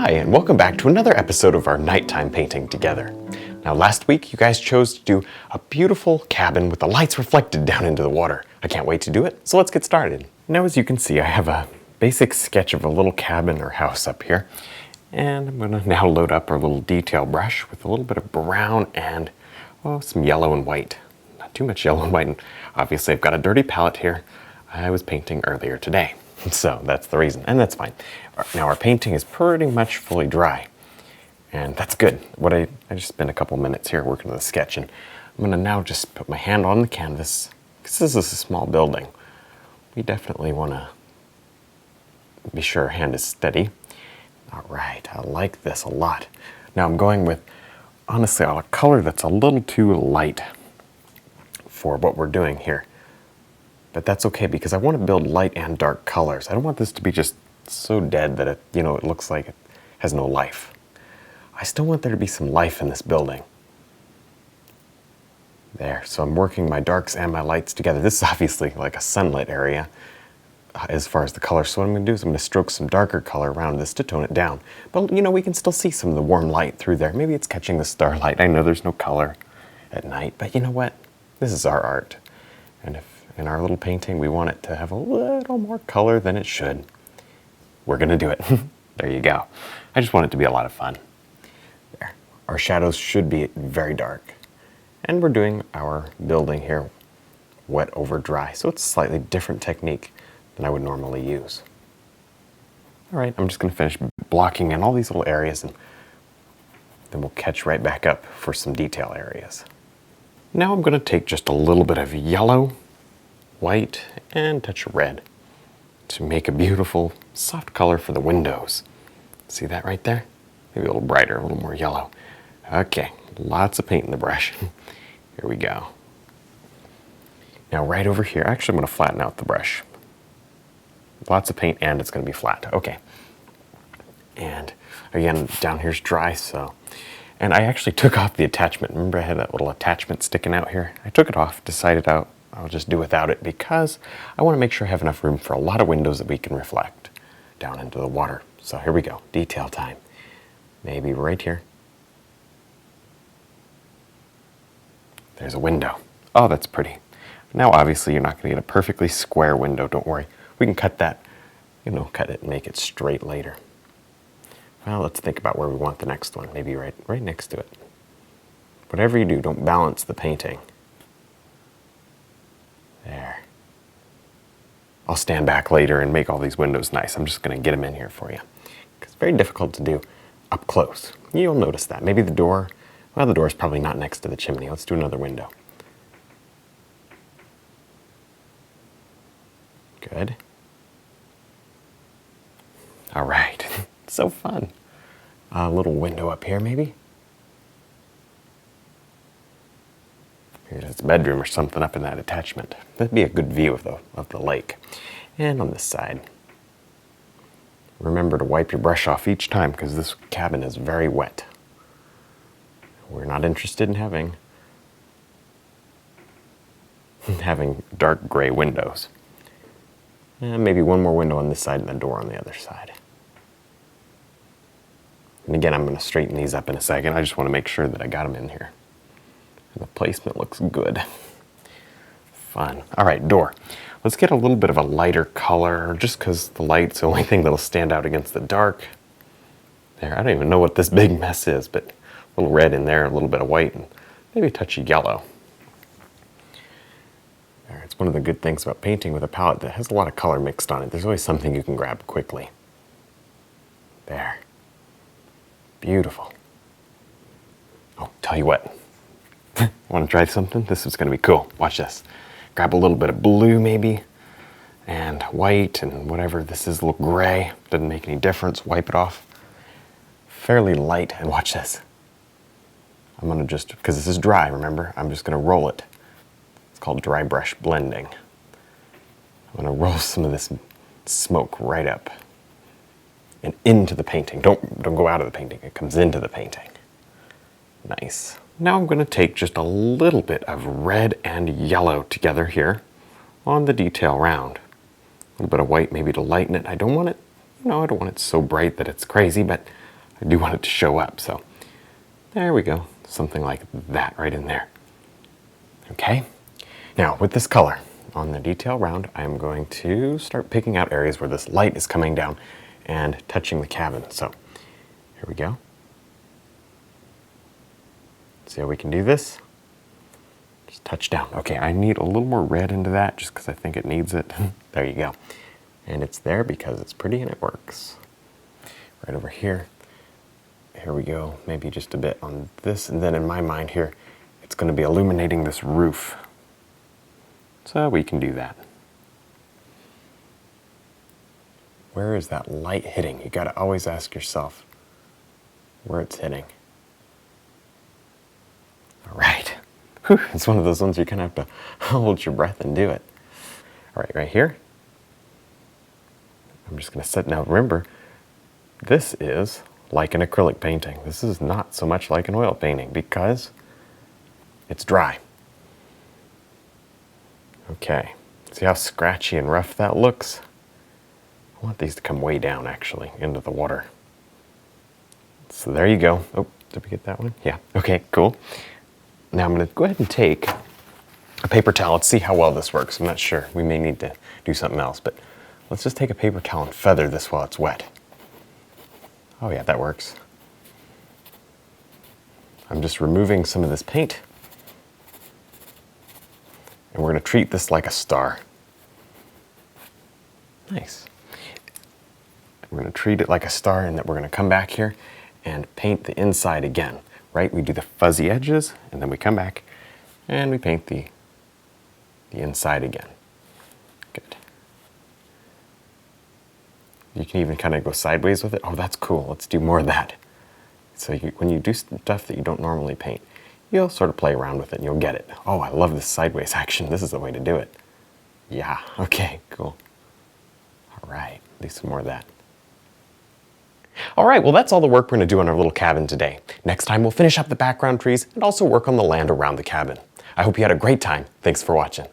Hi, and welcome back to another episode of our nighttime painting together. Now, last week you guys chose to do a beautiful cabin with the lights reflected down into the water. I can't wait to do it, so let's get started. Now, as you can see, I have a basic sketch of a little cabin or house up here, and I'm going to now load up our little detail brush with a little bit of brown and some yellow and white. Not too much yellow and white, and obviously I've got a dirty palette here I was painting earlier today. So that's the reason, and that's fine. Now our painting is pretty much fully dry, and that's good. I just spent a couple minutes here working on the sketch, and I'm gonna now just put my hand on the canvas, because this is a small building. We definitely wanna be sure our hand is steady. All right, I like this a lot. Now I'm going with, honestly, a color that's a little too light for what we're doing here. But that's okay, because I want to build light and dark colors. I don't want this to be just so dead that it looks like it has no life. I still want there to be some life in this building. There, so I'm working my darks and my lights together. This is obviously like a sunlit area as far as the color. So what I'm going to do is I'm going to stroke some darker color around this to tone it down. But we can still see some of the warm light through there. Maybe it's catching the starlight. I know there's no color at night, but you know what? This is our art. And if in our little painting we want it to have a little more color than it should, we're going to do it. There you go. I just want it to be a lot of fun. There. Our shadows should be very dark. And we're doing our building here wet over dry. So it's a slightly different technique than I would normally use. All right, I'm just going to finish blocking in all these little areas, and then we'll catch right back up for some detail areas. Now I'm going to take just a little bit of yellow, white, and a touch of red to make a beautiful soft color for the windows. See that right there? Maybe a little brighter, a little more yellow. Okay, lots of paint in the brush. Here we go. Now right over here, actually I'm going to flatten out the brush. Lots of paint, and it's going to be flat. Okay. And again, down here's dry, so. And I actually took off the attachment. Remember I had that little attachment sticking out here? I took it off, decided I'll just do without it, because I want to make sure I have enough room for a lot of windows that we can reflect down into the water. So here we go, detail time. Maybe right here. There's a window. Oh, that's pretty. Now obviously you're not going to get a perfectly square window, don't worry. We can cut that, cut it and make it straight later. Well, let's think about where we want the next one. Maybe right next to it. Whatever you do, don't balance the painting. There. I'll stand back later and make all these windows nice. I'm just going to get them in here for you. It's very difficult to do up close. You'll notice that. Maybe the door, well, the door is probably not next to the chimney. Let's do another window. Good. All right. So fun. A little window up here, maybe. Here's a bedroom or something up in that attachment. That'd be a good view of the lake. And on this side. Remember to wipe your brush off each time, because this cabin is very wet. We're not interested in having dark gray windows. And maybe one more window on this side and the door on the other side. And again, I'm going to straighten these up in a second. I just want to make sure that I got them in here. And the placement looks good. Fun. All right, door. Let's get a little bit of a lighter color, just because the light's the only thing that'll stand out against the dark. There, I don't even know what this big mess is, but a little red in there, a little bit of white, and maybe a touch of yellow. There, it's one of the good things about painting with a palette that has a lot of color mixed on it. There's always something you can grab quickly. There. Beautiful. Oh, tell you what. Want to try something? This is going to be cool. Watch this. Grab a little bit of blue maybe, and white, and whatever this is, a little gray. Doesn't make any difference. Wipe it off. Fairly light, and watch this. I'm going to just, because this is dry, remember, I'm just going to roll it. It's called dry brush blending. I'm going to roll some of this smoke right up and into the painting. Don't go out of the painting. It comes into the painting. Nice. Now I'm going to take just a little bit of red and yellow together here on the detail round. A little bit of white maybe to lighten it. I don't want it, I don't want it so bright that it's crazy, but I do want it to show up, so there we go. Something like that right in there. Okay, now with this color on the detail round, I'm going to start picking out areas where this light is coming down and touching the cabin. So here we go. See how we can do this? Just touch down. Okay, I need a little more red into that just because I think it needs it. There you go. And it's there because it's pretty and it works. Right over here. Here we go. Maybe just a bit on this. And then in my mind here, it's going to be illuminating this roof. So we can do that. Where is that light hitting? You got to always ask yourself where it's hitting. All right. Whew, it's one of those ones you kind of have to hold your breath and do it. All right, right here. I'm just going to set. Now remember, this is like an acrylic painting. This is not so much like an oil painting because it's dry. Okay, see how scratchy and rough that looks? I want these to come way down actually into the water. So there you go. Oh, did we get that one? Yeah, okay, cool. Now I'm going to go ahead and take a paper towel. Let's see how well this works. I'm not sure. We may need to do something else, but let's just take a paper towel and feather this while it's wet. Oh yeah, that works. I'm just removing some of this paint. And we're going to treat this like a star. Nice. We're going to treat it like a star, and that we're going to come back here and paint the inside again. Right? We do the fuzzy edges, and then we come back and we paint the inside again. Good. You can even kind of go sideways with it. Oh, that's cool. Let's do more of that. So when you do stuff that you don't normally paint, you'll sort of play around with it and you'll get it. Oh, I love this sideways action. This is the way to do it. Yeah, okay, cool. All right, do some more of that. All right, well that's all the work we're going to do on our little cabin today. Next time we'll finish up the background trees and also work on the land around the cabin. I hope you had a great time. Thanks for watching.